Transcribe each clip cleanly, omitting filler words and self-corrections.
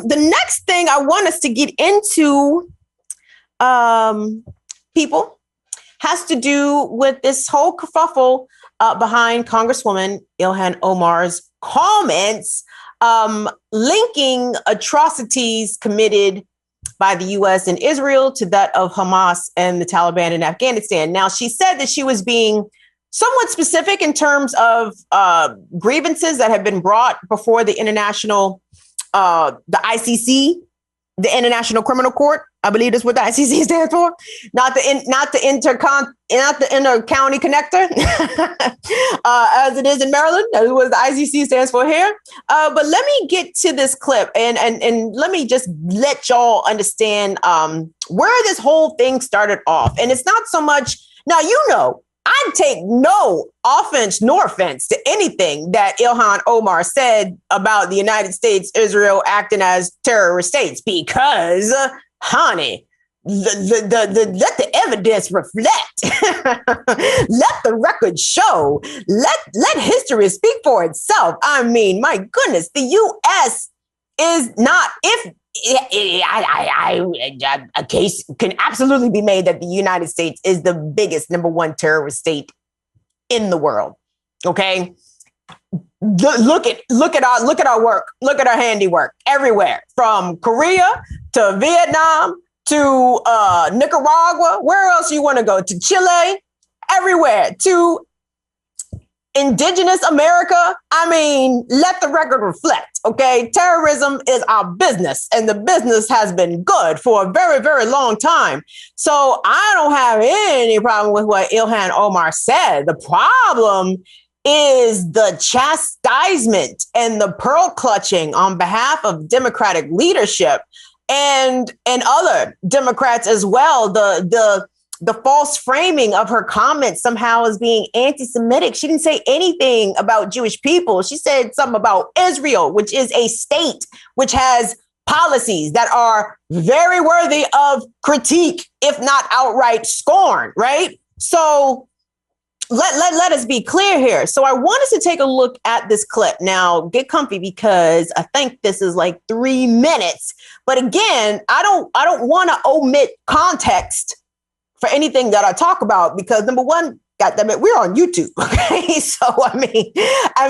the next thing I want us to get into, people, has to do with this whole kerfuffle behind Congresswoman Ilhan Omar's comments, linking atrocities committed by the U.S. and Israel to that of Hamas and the Taliban in Afghanistan. Now, she said that she was being somewhat specific in terms of grievances that have been brought before the international, the ICC, the International Criminal Court. I believe that's what the ICC stands for, not the inter-county connector, as it is in Maryland. That's what the ICC stands for here. But let me get to this clip and let me just let y'all understand where this whole thing started off. And it's not so much now. I take no offense nor offense to anything that Ilhan Omar said about the United States, Israel acting as terrorist states, because, honey, let the evidence reflect. Let the record show. Let history speak for itself. I mean, my goodness, the U.S. is not, if a case can absolutely be made that the United States is the biggest number one terrorist state in the world. Okay. Look at our work. Look at our handiwork everywhere, from Korea to Vietnam to Nicaragua. Where else you want to go? To Chile, everywhere, to indigenous America. I mean, let the record reflect, okay? Terrorism is our business, and the business has been good for a very, very long time. So I don't have any problem with what Ilhan Omar said. The problem is the chastisement and the pearl clutching on behalf of Democratic leadership and other Democrats as well. The false framing of her comments somehow as being anti-Semitic. She didn't say anything about Jewish people. She said something about Israel, which is a state which has policies that are very worthy of critique, if not outright scorn, right? So let us be clear here. So I want us to take a look at this clip. Now, get comfy, because I think this is like 3 minutes. But again, I don't want to omit context for anything that I talk about, because number one, goddammit, we're on YouTube. Okay. So, I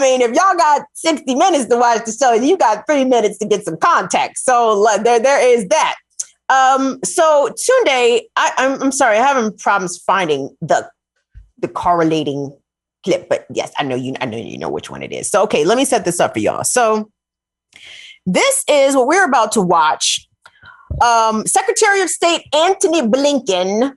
mean, if y'all got 60 minutes to watch the show, you got 3 minutes to get some context. So there is that. So Tunde, I'm sorry, I'm having problems finding the correlating clip, but yes, I know you know which one it is. So, okay, let me set this up for y'all. So this is what we're about to watch. Secretary of State Antony Blinken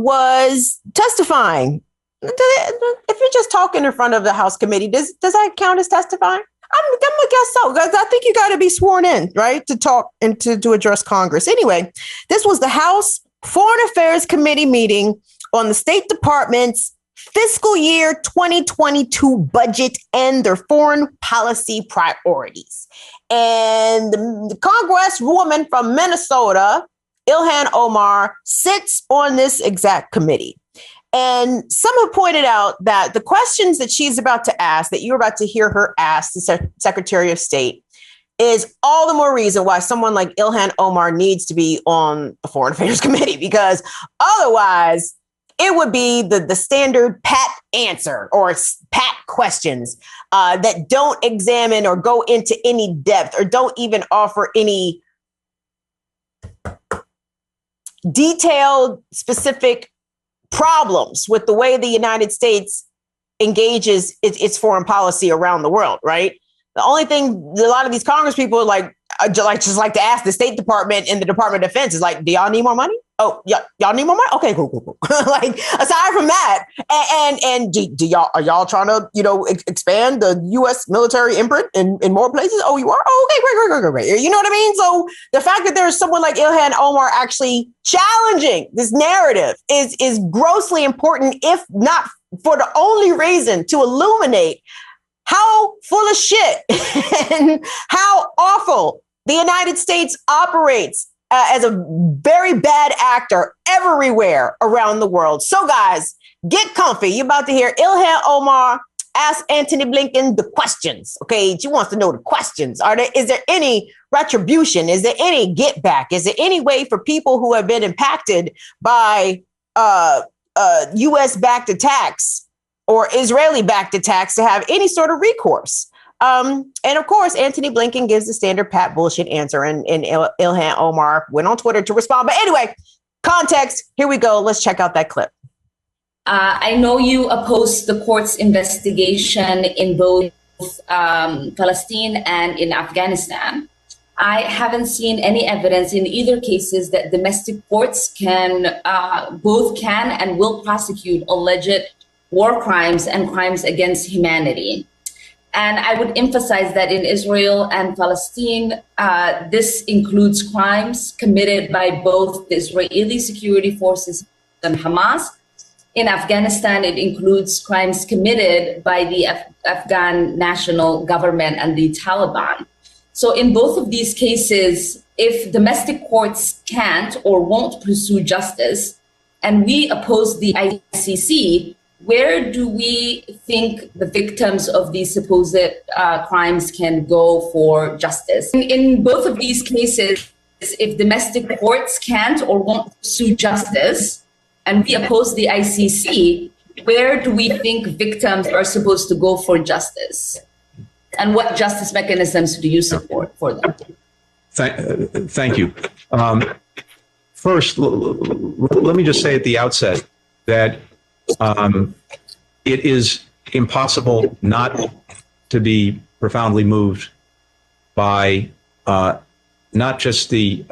was testifying. If you're just talking in front of the House committee, does that count as testifying? I'm gonna guess so, because I think you got to be sworn in, right, to talk and to address Congress. Anyway, this was the House Foreign Affairs Committee meeting on the State Department's fiscal year 2022 budget and their foreign policy priorities. And the Congresswoman from Minnesota, Ilhan Omar, sits on this exact committee. And some have pointed out that the questions that she's about to ask, that you're about to hear her ask the Secretary of State, is all the more reason why someone like Ilhan Omar needs to be on the Foreign Affairs Committee, because otherwise it would be the standard pat answer or pat questions that don't examine or go into any depth or don't even offer any detailed, specific problems with the way the United States engages its foreign policy around the world, right? The only thing a lot of these Congress people just like to ask the State Department and the Department of Defense is like, do y'all need more money? Oh, yeah, y'all need more money? Okay, cool. Like, aside from that, and are y'all trying to, expand the U.S. military imprint in more places? Oh, you are? Oh, okay, great. You know what I mean? So the fact that there's someone like Ilhan Omar actually challenging this narrative is grossly important, if not for the only reason to illuminate how full of shit and how awful the United States operates as a very bad actor everywhere around the world. So guys, get comfy. You're about to hear Ilhan Omar ask Antony Blinken the questions. Okay, she wants to know the questions. Is there any retribution? Is there any get back? Is there any way for people who have been impacted by U.S. backed attacks or Israeli backed attacks to have any sort of recourse? And of course, Antony Blinken gives the standard pat bullshit answer, and Ilhan Omar went on Twitter to respond. But anyway, context, here we go. Let's check out that clip. I know you opposed the court's investigation in both Palestine and in Afghanistan. I haven't seen any evidence in either cases that domestic courts both can and will prosecute alleged war crimes and crimes against humanity. And I would emphasize that in Israel and Palestine, this includes crimes committed by both the Israeli security forces and Hamas. In Afghanistan, it includes crimes committed by the Afghan national government and the Taliban. So in both of these cases, if domestic courts can't or won't pursue justice, and we oppose the ICC, where do we think the victims of these supposed crimes can go for justice? In both of these cases, if domestic courts can't or won't pursue justice, and we oppose the ICC, where do we think victims are supposed to go for justice? And what justice mechanisms do you support for them? Thank you. First, let me just say at the outset that it is impossible not to be profoundly moved by not just the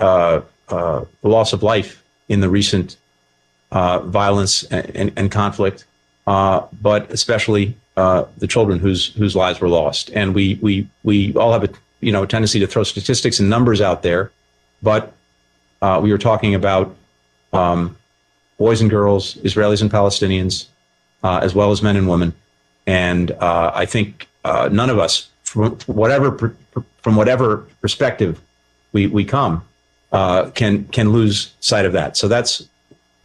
loss of life in the recent violence and conflict, but especially the children whose lives were lost. And we all have a tendency to throw statistics and numbers out there, but we were talking about boys and girls, Israelis and Palestinians, as well as men and women. And I think none of us, from whatever perspective we come, can lose sight of that. So that's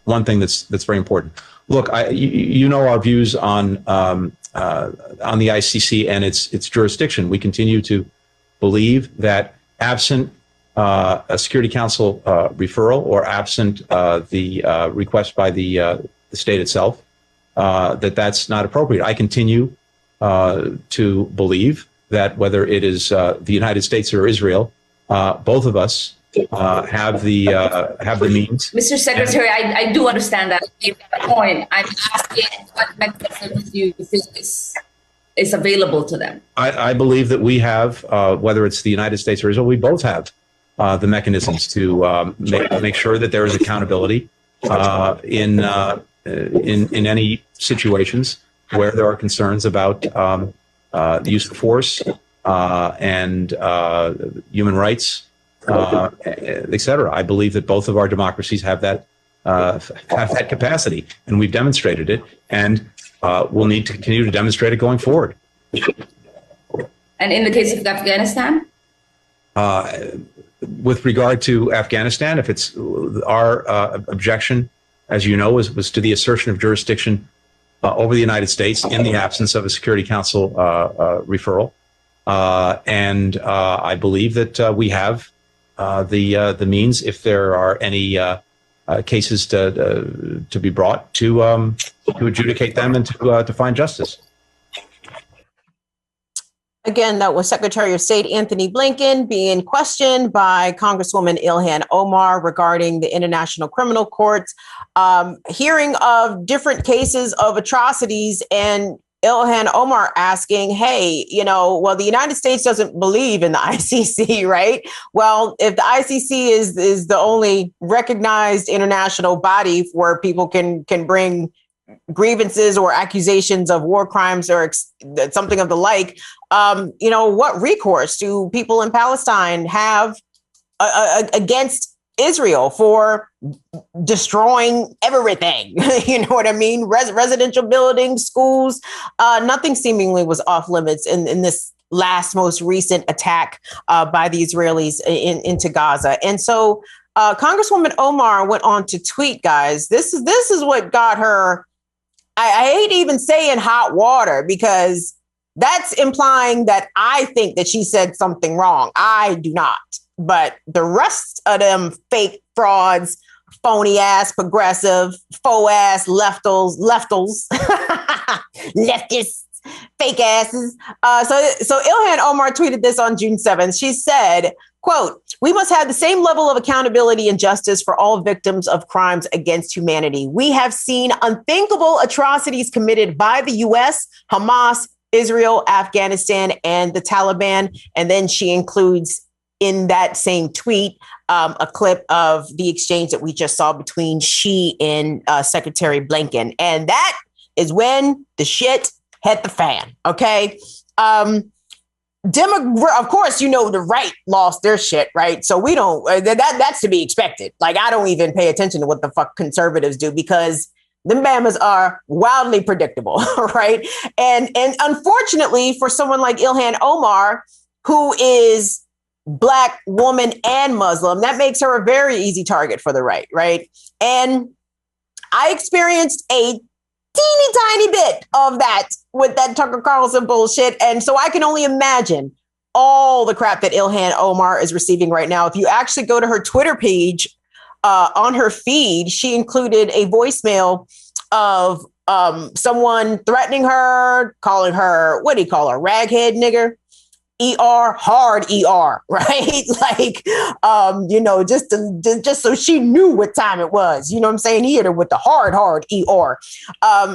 one thing that's very important. Look, you know our views on the ICC and its jurisdiction. We continue to believe that absent a Security Council referral or absent the request by the state itself, that's not appropriate. I continue to believe that whether it is the United States or Israel, both of us have the means. Mr. Secretary, I do understand that point. I'm asking what mechanisms do you think is available to them? I believe that we have, whether it's the United States or Israel, we both have the mechanisms to make sure that there is accountability in any situations where there are concerns about the use of force and human rights, et cetera. I believe that both of our democracies have that capacity, and we've demonstrated it, and we'll need to continue to demonstrate it going forward. And in the case of Afghanistan? With regard to Afghanistan, if it's our objection, as you know, was to the assertion of jurisdiction over the United States in the absence of a Security Council referral. And I believe that we have the means, if there are any cases to be brought, to adjudicate them and to find justice. Again, that was Secretary of State Antony Blinken being questioned by Congresswoman Ilhan Omar regarding the International Criminal Courts, hearing of different cases of atrocities, and Ilhan Omar asking, hey, well, the United States doesn't believe in the ICC, right? Well, if the ICC is the only recognized international body where people can bring grievances or accusations of war crimes or something of the like, what recourse do people in Palestine have against Israel for destroying everything? You know what I mean? Residential buildings, schools, nothing seemingly was off limits in this most recent attack by the Israelis into Gaza. And so Congresswoman Omar went on to tweet, guys, this is what got her I hate even saying hot water because that's implying that I think that she said something wrong. I do not. But the rest of them fake frauds, phony ass progressive, faux ass leftists, leftists, fake asses. So Ilhan Omar tweeted this on June 7th. She said, quote, "We must have the same level of accountability and justice for all victims of crimes against humanity. We have seen unthinkable atrocities committed by the U.S., Hamas, Israel, Afghanistan, and the Taliban." And then she includes in that same tweet a clip of the exchange that we just saw between she and Secretary Blinken. And that is when the shit hit the fan. Okay. Of course, you know, the right lost their shit, right? So we don't, that's to be expected. Like, I don't even pay attention to what the fuck conservatives do because them Bamas are wildly predictable, right? And unfortunately for someone like Ilhan Omar, who is Black woman and Muslim, that makes her a very easy target for the right? And I experienced a teeny tiny bit of that with that Tucker Carlson bullshit. And so I can only imagine all the crap that Ilhan Omar is receiving right now. If you actually go to her Twitter page, on her feed, she included a voicemail of someone threatening her, calling her, what do you call her, raghead nigger? ER, hard ER, right? Like, you know, just so she knew what time it was, you know what I'm saying? He hit her with the hard ER.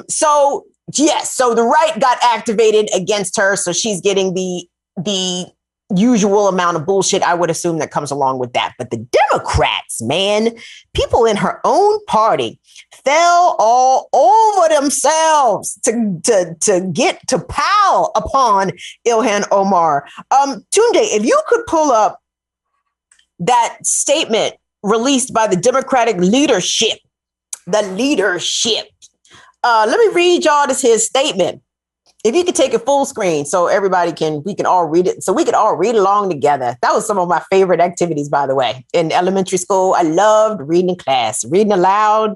So yes, so the right got activated against her. So she's getting the usual amount of bullshit, I would assume, that comes along with that. But the Democrats, man, people in her own party fell all over themselves to get to pile upon Ilhan Omar. Tunde, if you could pull up that statement released by the Democratic leadership, let me read y'all his statement. If you could take it full screen so we can all read it, so we could all read along together. That was some of my favorite activities, by the way. In elementary school, I loved reading in class, reading aloud.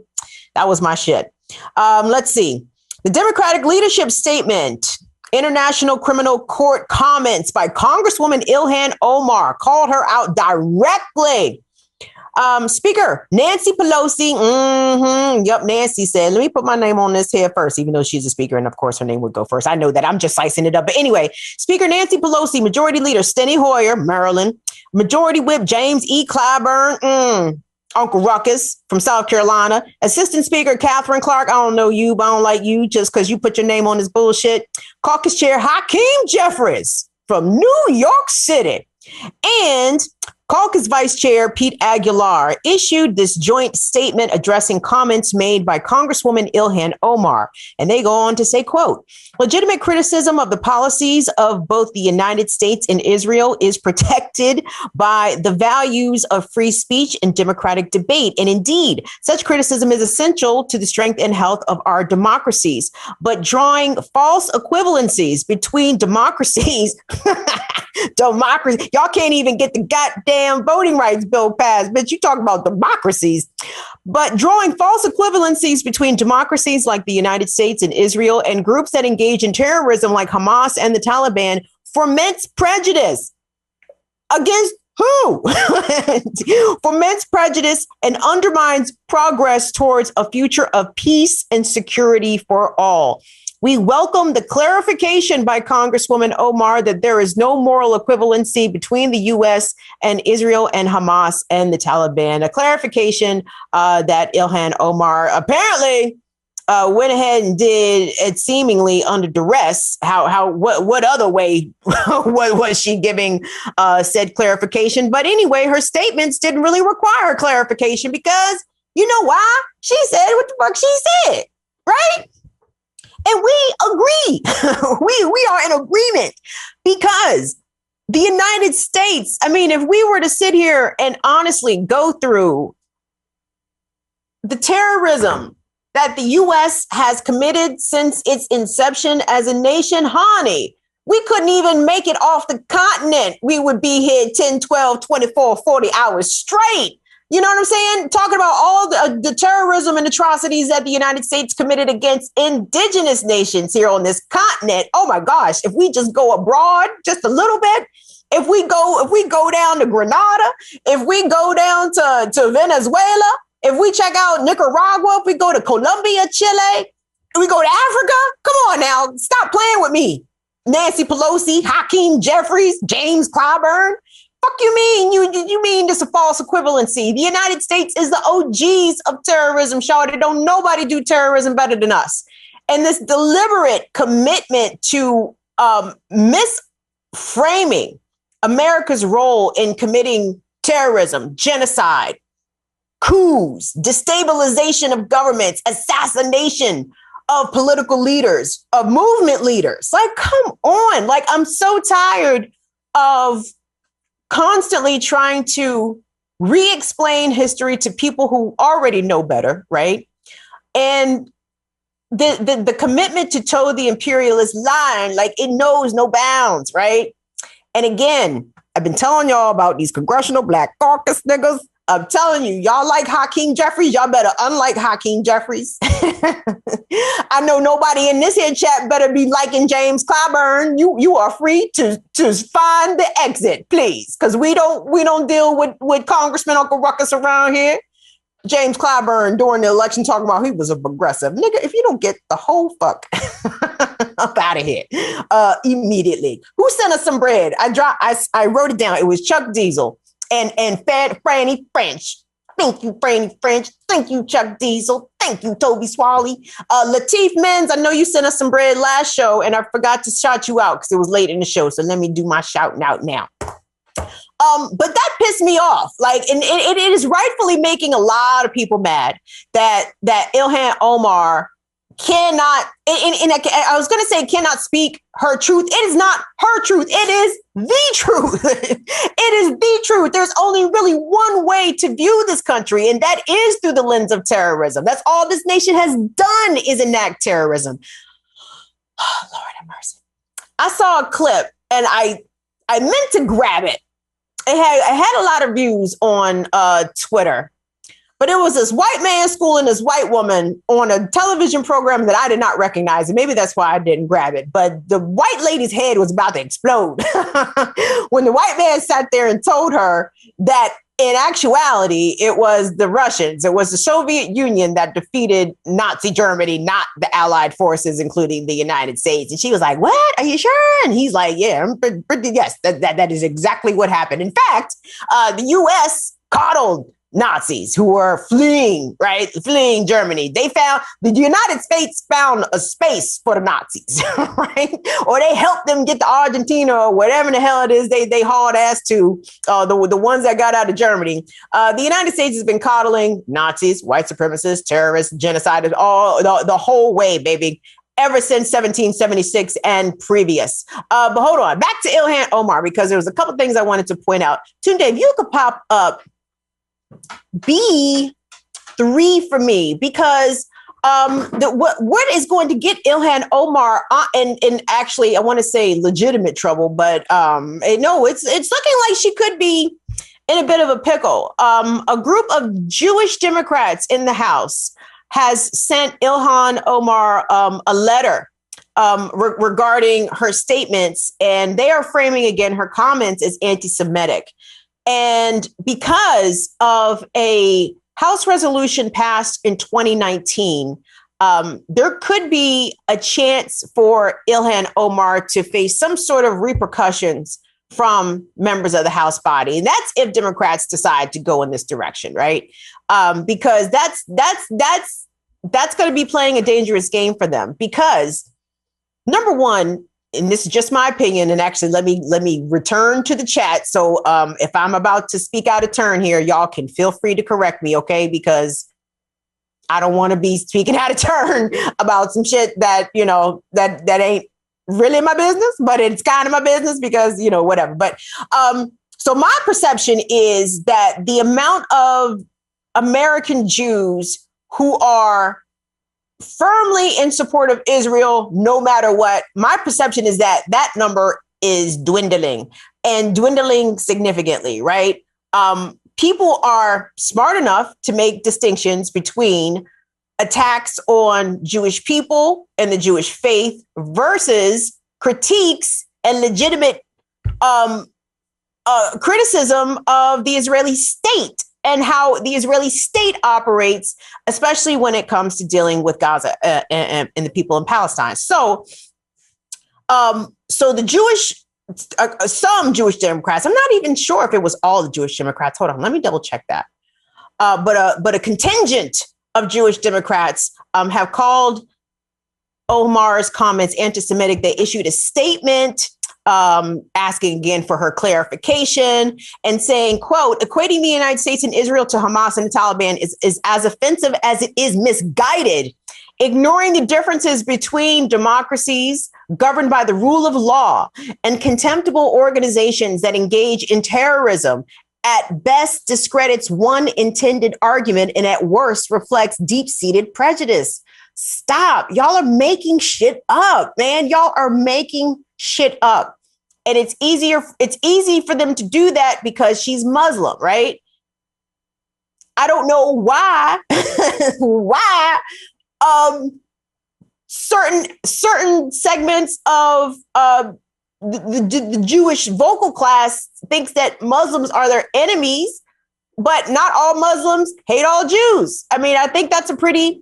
That was my shit. Let's see. The Democratic leadership statement, International Criminal Court comments by Congresswoman Ilhan Omar called her out directly. Speaker Nancy Pelosi. Yep. Nancy said, let me put my name on this here first, even though she's a speaker. And of course, her name would go first. I know that. I'm just slicing it up. But anyway, Speaker Nancy Pelosi, Majority Leader Steny Hoyer, Maryland, Majority Whip James E. Clyburn, Uncle Ruckus from South Carolina, Assistant Speaker Catherine Clark. I don't know you, but I don't like you just because you put your name on this bullshit. Caucus Chair Hakeem Jeffries from New York City. And Caucus Vice Chair Pete Aguilar issued this joint statement addressing comments made by Congresswoman Ilhan Omar. And they go on to say, quote, legitimate criticism of the policies of both the United States and Israel is protected by the values of free speech and democratic debate. And indeed, such criticism is essential to the strength and health of our democracies. But drawing false equivalencies between democracies, y'all can't even get the goddamn voting rights bill passed, but you talk about democracies. But drawing false equivalencies between democracies like the United States and Israel and groups that engage in terrorism like Hamas and the Taliban foments prejudice. Against who? Foments prejudice and undermines progress towards a future of peace and security for all. We welcome the clarification by Congresswoman Omar that there is no moral equivalency between the U.S. and Israel and Hamas and the Taliban. A clarification that Ilhan Omar apparently went ahead and did it seemingly under duress. What other way was she giving said clarification? But anyway, her statements didn't really require clarification because you know why? She said what the fuck she said, right? And we agree. we are in agreement because the United States, I mean, if we were to sit here and honestly go through the terrorism that the U.S. has committed since its inception as a nation, honey, we couldn't even make it off the continent. We would be here 10, 12, 24, 40 hours straight You know what I'm saying? Talking about all the terrorism and atrocities that the United States committed against indigenous nations here on this continent. Oh my gosh, if we just go abroad just a little bit, if we go down to Grenada, if we go down to Venezuela, if we check out Nicaragua, if we go to Colombia, Chile, if we go to Africa, come on now, stop playing with me. Nancy Pelosi, Hakeem Jeffries, James Clyburn. Fuck you mean? You mean this a false equivalency? The United States is the OGs of terrorism, shawty. Don't nobody do terrorism better than us. And this deliberate commitment to misframing America's role in committing terrorism, genocide, coups, destabilization of governments, assassination of political leaders, of movement leaders. Like, come on. Like, I'm so tired of constantly trying to re-explain history to people who already know better, right? And the commitment to toe the imperialist line, like it knows no bounds, right? And again, I've been telling y'all about these congressional Black Caucus niggas. I'm telling you, y'all like Hakeem Jeffries, y'all better unlike Hakeem Jeffries. I know nobody in this here chat better be liking James Clyburn. You are free to find the exit, please, because we don't deal with Congressman Uncle Ruckus around here. James Clyburn during the election talking about he was a progressive. Nigga, if you don't get the whole fuck up out of here immediately. Who sent us some bread? I wrote it down. It was Chuck Diesel. And Fed Franny French. Thank you, Franny French. Thank you, Chuck Diesel. Thank you, Toby Swally. Lateef Menz, I know you sent us some bread last show, and I forgot to shout you out because it was late in the show. So let me do my shouting out now. But that pissed me off. Like, and it is rightfully making a lot of people mad that Ilhan Omar cannot, and I was going to say cannot speak her truth. It is not her truth. It is the truth. It is the truth. There's only really one way to view this country, and that is through the lens of terrorism. That's all this nation has done is enact terrorism. Oh, Lord have mercy. I saw a clip and I meant to grab it. It had a lot of views on Twitter. But it was this white man schooling this white woman on a television program that I did not recognize. And maybe that's why I didn't grab it. But the white lady's head was about to explode when the white man sat there and told her that in actuality, it was the Russians. It was the Soviet Union that defeated Nazi Germany, not the Allied forces, including the United States. And she was like, what? Are you sure? And he's like, yeah, I'm pretty, yes, that is exactly what happened. In fact, the U.S. coddled Nazis who were fleeing Germany. The United States found a space for the Nazis, right? Or they helped them get to Argentina or whatever the hell it is they hauled ass to, the ones that got out of Germany. The United States has been coddling Nazis, white supremacists, terrorists, genociders, all the whole way, baby, ever since 1776 and previous. But hold on, back to Ilhan Omar, because there was a couple things I wanted to point out. Tunde, if you could pop up B3 for me, because what is going to get Ilhan Omar and actually I want to say legitimate trouble, but no, it's looking like she could be in a bit of a pickle. A group of Jewish Democrats in the House has sent Ilhan Omar a letter regarding her statements, and they are framing again her comments as anti-Semitic. And because of a House resolution passed in 2019, there could be a chance for Ilhan Omar to face some sort of repercussions from members of the House body. And that's if Democrats decide to go in this direction, right? Because that's going to be playing a dangerous game for them. Because number one, and this is just my opinion, and actually let me return to the chat. So if I'm about to speak out of turn here, y'all can feel free to correct me, okay? Because I don't want to be speaking out of turn about some shit that, you know, that ain't really my business, but it's kind of my business because, you know, whatever. But so my perception is that the amount of American Jews who are firmly in support of Israel, no matter what, my perception is that that number is dwindling and dwindling significantly, right? people are smart enough to make distinctions between attacks on Jewish people and the Jewish faith versus critiques and legitimate criticism of the Israeli state and how the Israeli state operates, especially when it comes to dealing with Gaza and the people in Palestine. So the Jewish, some Jewish Democrats, I'm not even sure if it was all the Jewish Democrats. Hold on, let me double check that. But a contingent of Jewish Democrats have called Omar's comments anti-Semitic. They issued a statement asking again for her clarification and saying, quote, equating the United States and Israel to Hamas and the Taliban is as offensive as it is misguided, ignoring the differences between democracies governed by the rule of law and contemptible organizations that engage in terrorism. At best discredits one intended argument and at worst reflects deep-seated prejudice. Stop. Y'all are making shit up, man. Y'all are making shit up. And it's easy for them to do that because she's Muslim, right? I don't know why, certain segments of the Jewish vocal class thinks that Muslims are their enemies, but not all Muslims hate all Jews. I mean, I think that's a pretty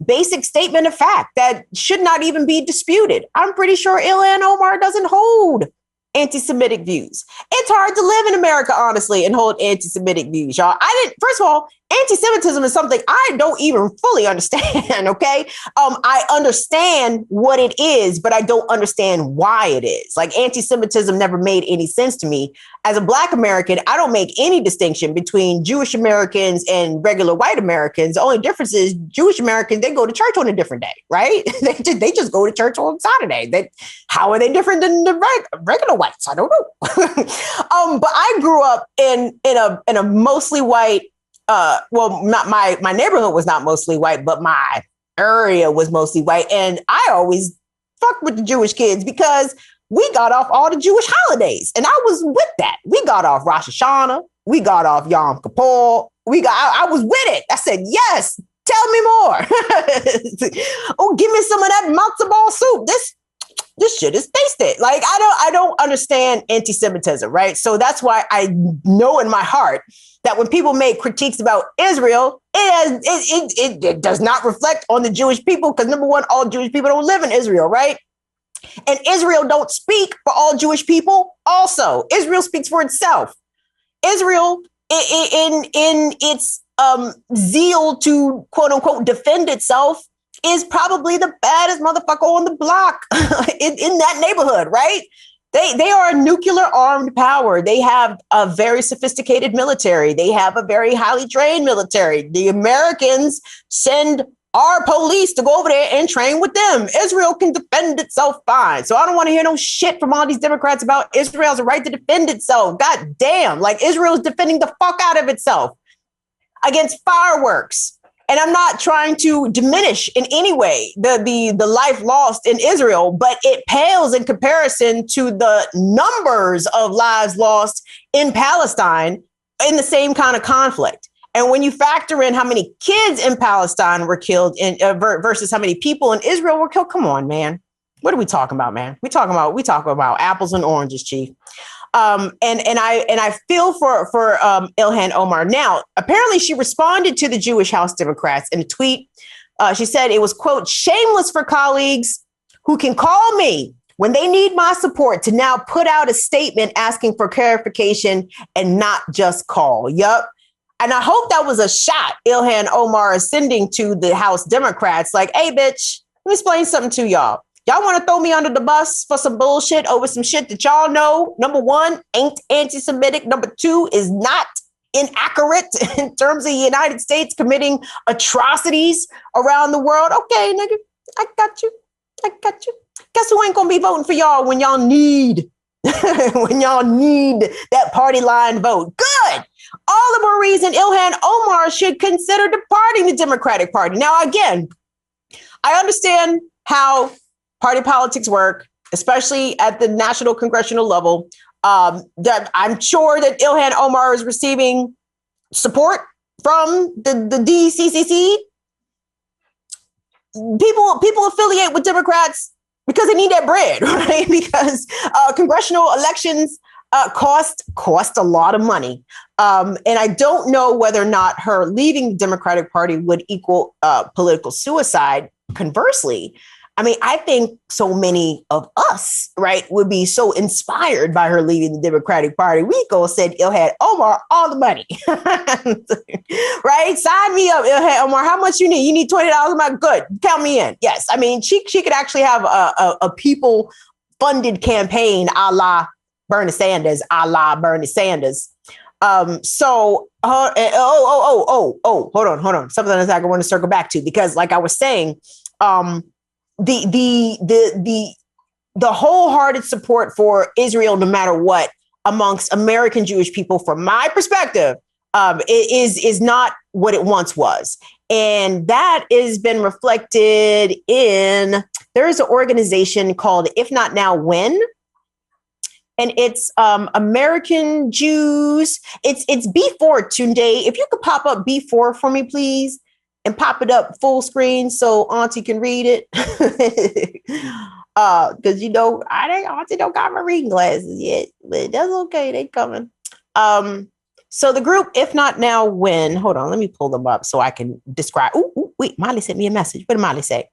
basic statement of fact that should not even be disputed. I'm pretty sure Ilhan Omar doesn't hold anti-Semitic views. It's hard to live in America, honestly, and hold anti-Semitic views, y'all. First of all, anti-Semitism is something I don't even fully understand, okay? I understand what it is, but I don't understand why it is. Like, anti-Semitism never made any sense to me. As a Black American, I don't make any distinction between Jewish Americans and regular white Americans. The only difference is Jewish Americans, they go to church on a different day, right? they just go to church on Saturday. How are they different than the regular whites? I don't know. But I grew up in a mostly white, well, not my neighborhood was not mostly white, but my area was mostly white. And I always fucked with the Jewish kids because we got off all the Jewish holidays. And I was with that. We got off Rosh Hashanah. We got off Yom Kippur. I was with it. I said, yes, tell me more. Oh, give me some of that matzo ball soup. This shit is tasted. Like, I don't understand anti-Semitism, right? So that's why I know in my heart that when people make critiques about Israel, it does not reflect on the Jewish people because, number one, all Jewish people don't live in Israel, right? And Israel don't speak for all Jewish people also. Israel speaks for itself. Israel, in its zeal to, quote unquote, defend itself, is probably the baddest motherfucker on the block in that neighborhood, right? They are a nuclear armed power. They have a very sophisticated military. They have a very highly trained military. The Americans send our police to go over there and train with them. Israel can defend itself fine. So I don't want to hear no shit from all these Democrats about Israel's right to defend itself. God damn, like Israel's defending the fuck out of itself against fireworks. And I'm not trying to diminish in any way the life lost in Israel, but it pales in comparison to the numbers of lives lost in Palestine in the same kind of conflict. And when you factor in how many kids in Palestine were killed versus how many people in Israel were killed, come on, man. What are we talking about, man? We talking about apples and oranges, Chief. And I feel for Ilhan Omar. Now, apparently she responded to the Jewish House Democrats in a tweet. She said it was, quote, shameless for colleagues who can call me when they need my support to now put out a statement asking for clarification and not just call. Yup. And I hope that was a shot Ilhan Omar is sending to the House Democrats. Like, hey, bitch, let me explain something to y'all. Y'all want to throw me under the bus for some bullshit over some shit that y'all know, number one, ain't anti-Semitic. Number two, is not inaccurate in terms of the United States committing atrocities around the world. Okay, nigga, I got you. Guess who ain't going to be voting for y'all when y'all need that party line vote? Good. All the more reason Ilhan Omar should consider departing the Democratic Party. Now, again, I understand how party politics work, especially at the national congressional level. That I'm sure that Ilhan Omar is receiving support from the DCCC. People affiliate with Democrats because they need that bread, right? Because congressional elections cost a lot of money. And I don't know whether or not her leaving the Democratic Party would equal political suicide. Conversely, I mean, I think so many of us, right, would be so inspired by her leaving the Democratic Party. We go send Ilhan Omar all the money, right? Sign me up, Ilhan Omar. How much you need? You need $20 a month? Good. Count me in. Yes. I mean, she could actually have a people funded campaign a la Bernie Sanders. Hold on. Something else I want to circle back to, because like I was saying, the wholehearted support for Israel, no matter what, amongst American Jewish people, from my perspective, is not what it once was. And that has been reflected in, there is an organization called If Not Now, When? And it's American Jews. It's B4 today. If you could pop up B4 for me, please, and pop it up full screen so Auntie can read it. Because Auntie don't got my reading glasses yet, but that's okay. They coming. So the group If Not Now, When? Hold on, let me pull them up so I can describe. Wait, Molly sent me a message. What did Molly say?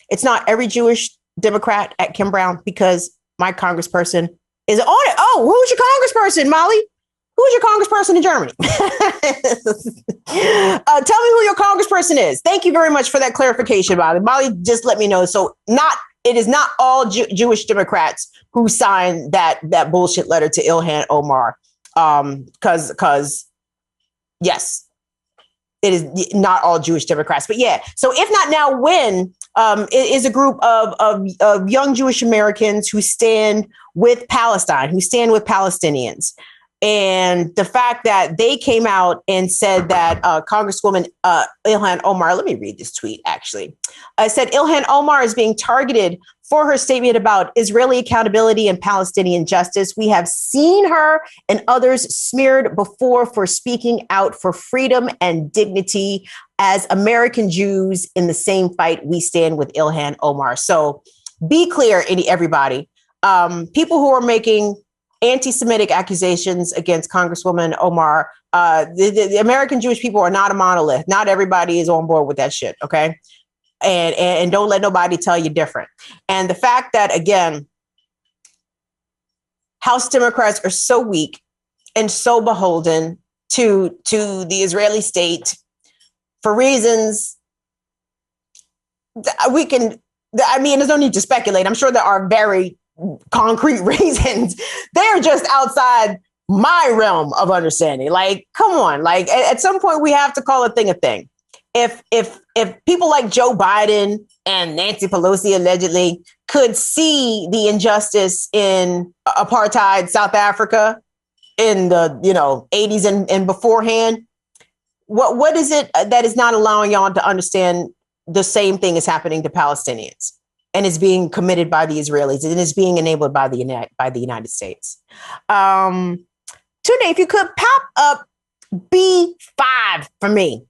It's not every Jewish Democrat at Kim Brown because my congressperson is on it. Oh, who's your congressperson, Molly? Who's your congressperson in Germany? Tell me who your congressperson is. Thank you very much for that clarification, Molly. Molly just let me know. So it is not all Jewish Democrats who signed that bullshit letter to Ilhan Omar. Because yes, it is not all Jewish Democrats. But yeah, so If Not Now, When? It is a group of young Jewish Americans who stand with Palestine, who stand with Palestinians. And the fact that they came out and said that Congresswoman Ilhan Omar, let me read this tweet, actually. I said Ilhan Omar is being targeted for her statement about Israeli accountability and Palestinian justice. We have seen her and others smeared before for speaking out for freedom and dignity. As American Jews in the same fight, we stand with Ilhan Omar. So be clear, everybody. People who are making anti-Semitic accusations against Congresswoman Omar, the American Jewish people are not a monolith. Not everybody is on board with that shit, okay? And don't let nobody tell you different. And the fact that, again, House Democrats are so weak and so beholden to the Israeli state for reasons there's no need to speculate. I'm sure there are very concrete reasons. They're just outside my realm of understanding. Like, come on. Like, at some point we have to call a thing a thing. If people like Joe Biden and Nancy Pelosi allegedly could see the injustice in apartheid South Africa in the 80s and beforehand, what is it that is not allowing y'all to understand the same thing is happening to Palestinians? And is being committed by the Israelis and is being enabled by the United States. Today, if you could pop up B5 for me.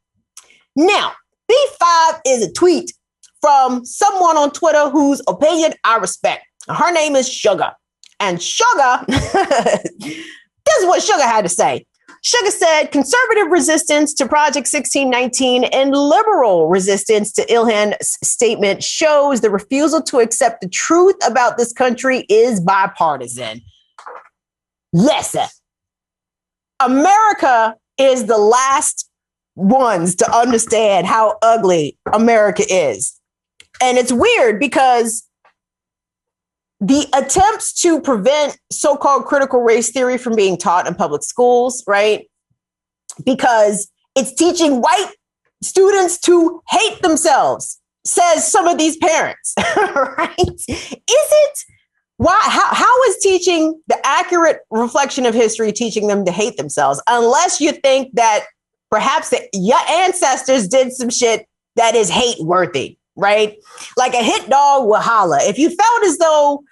Now, B5 is a tweet from someone on Twitter whose opinion I respect. Her name is Sugar. And Sugar, this is what Sugar had to say. Sugar said conservative resistance to Project 1619 and liberal resistance to Ilhan's statement shows the refusal to accept the truth about this country is bipartisan. Listen, America is the last ones to understand how ugly America is. And it's weird because the attempts to prevent so-called critical race theory from being taught in public schools, right? Because it's teaching white students to hate themselves, says some of these parents, right? Is it? Why? How is teaching the accurate reflection of history teaching them to hate themselves? Unless you think that perhaps your ancestors did some shit that is hate-worthy, right? Like a hit dog will holler. If you felt as though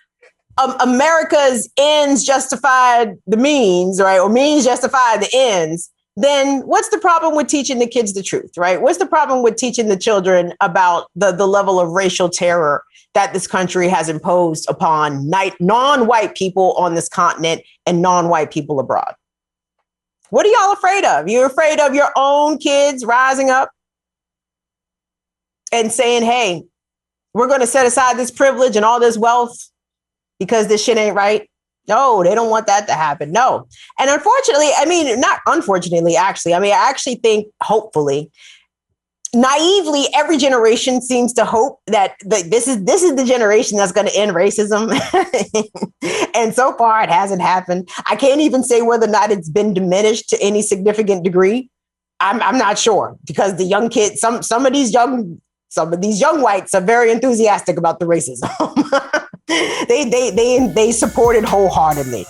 America's ends justified the means, right? Or means justified the ends, then what's the problem with teaching the kids the truth, right? What's the problem with teaching the children about the level of racial terror that this country has imposed upon non-white people on this continent and non-white people abroad? What are y'all afraid of? You're afraid of your own kids rising up and saying, hey, we're going to set aside this privilege and all this wealth because this shit ain't right? No, they don't want that to happen. No. And unfortunately, I mean, not unfortunately, actually, I mean, I actually think, hopefully, naively, every generation seems to hope that this is the generation that's going to end racism. And so far, it hasn't happened. I can't even say whether or not it's been diminished to any significant degree. I'm not sure, because the young kids, some of these young whites are very enthusiastic about the racism. They support it wholeheartedly.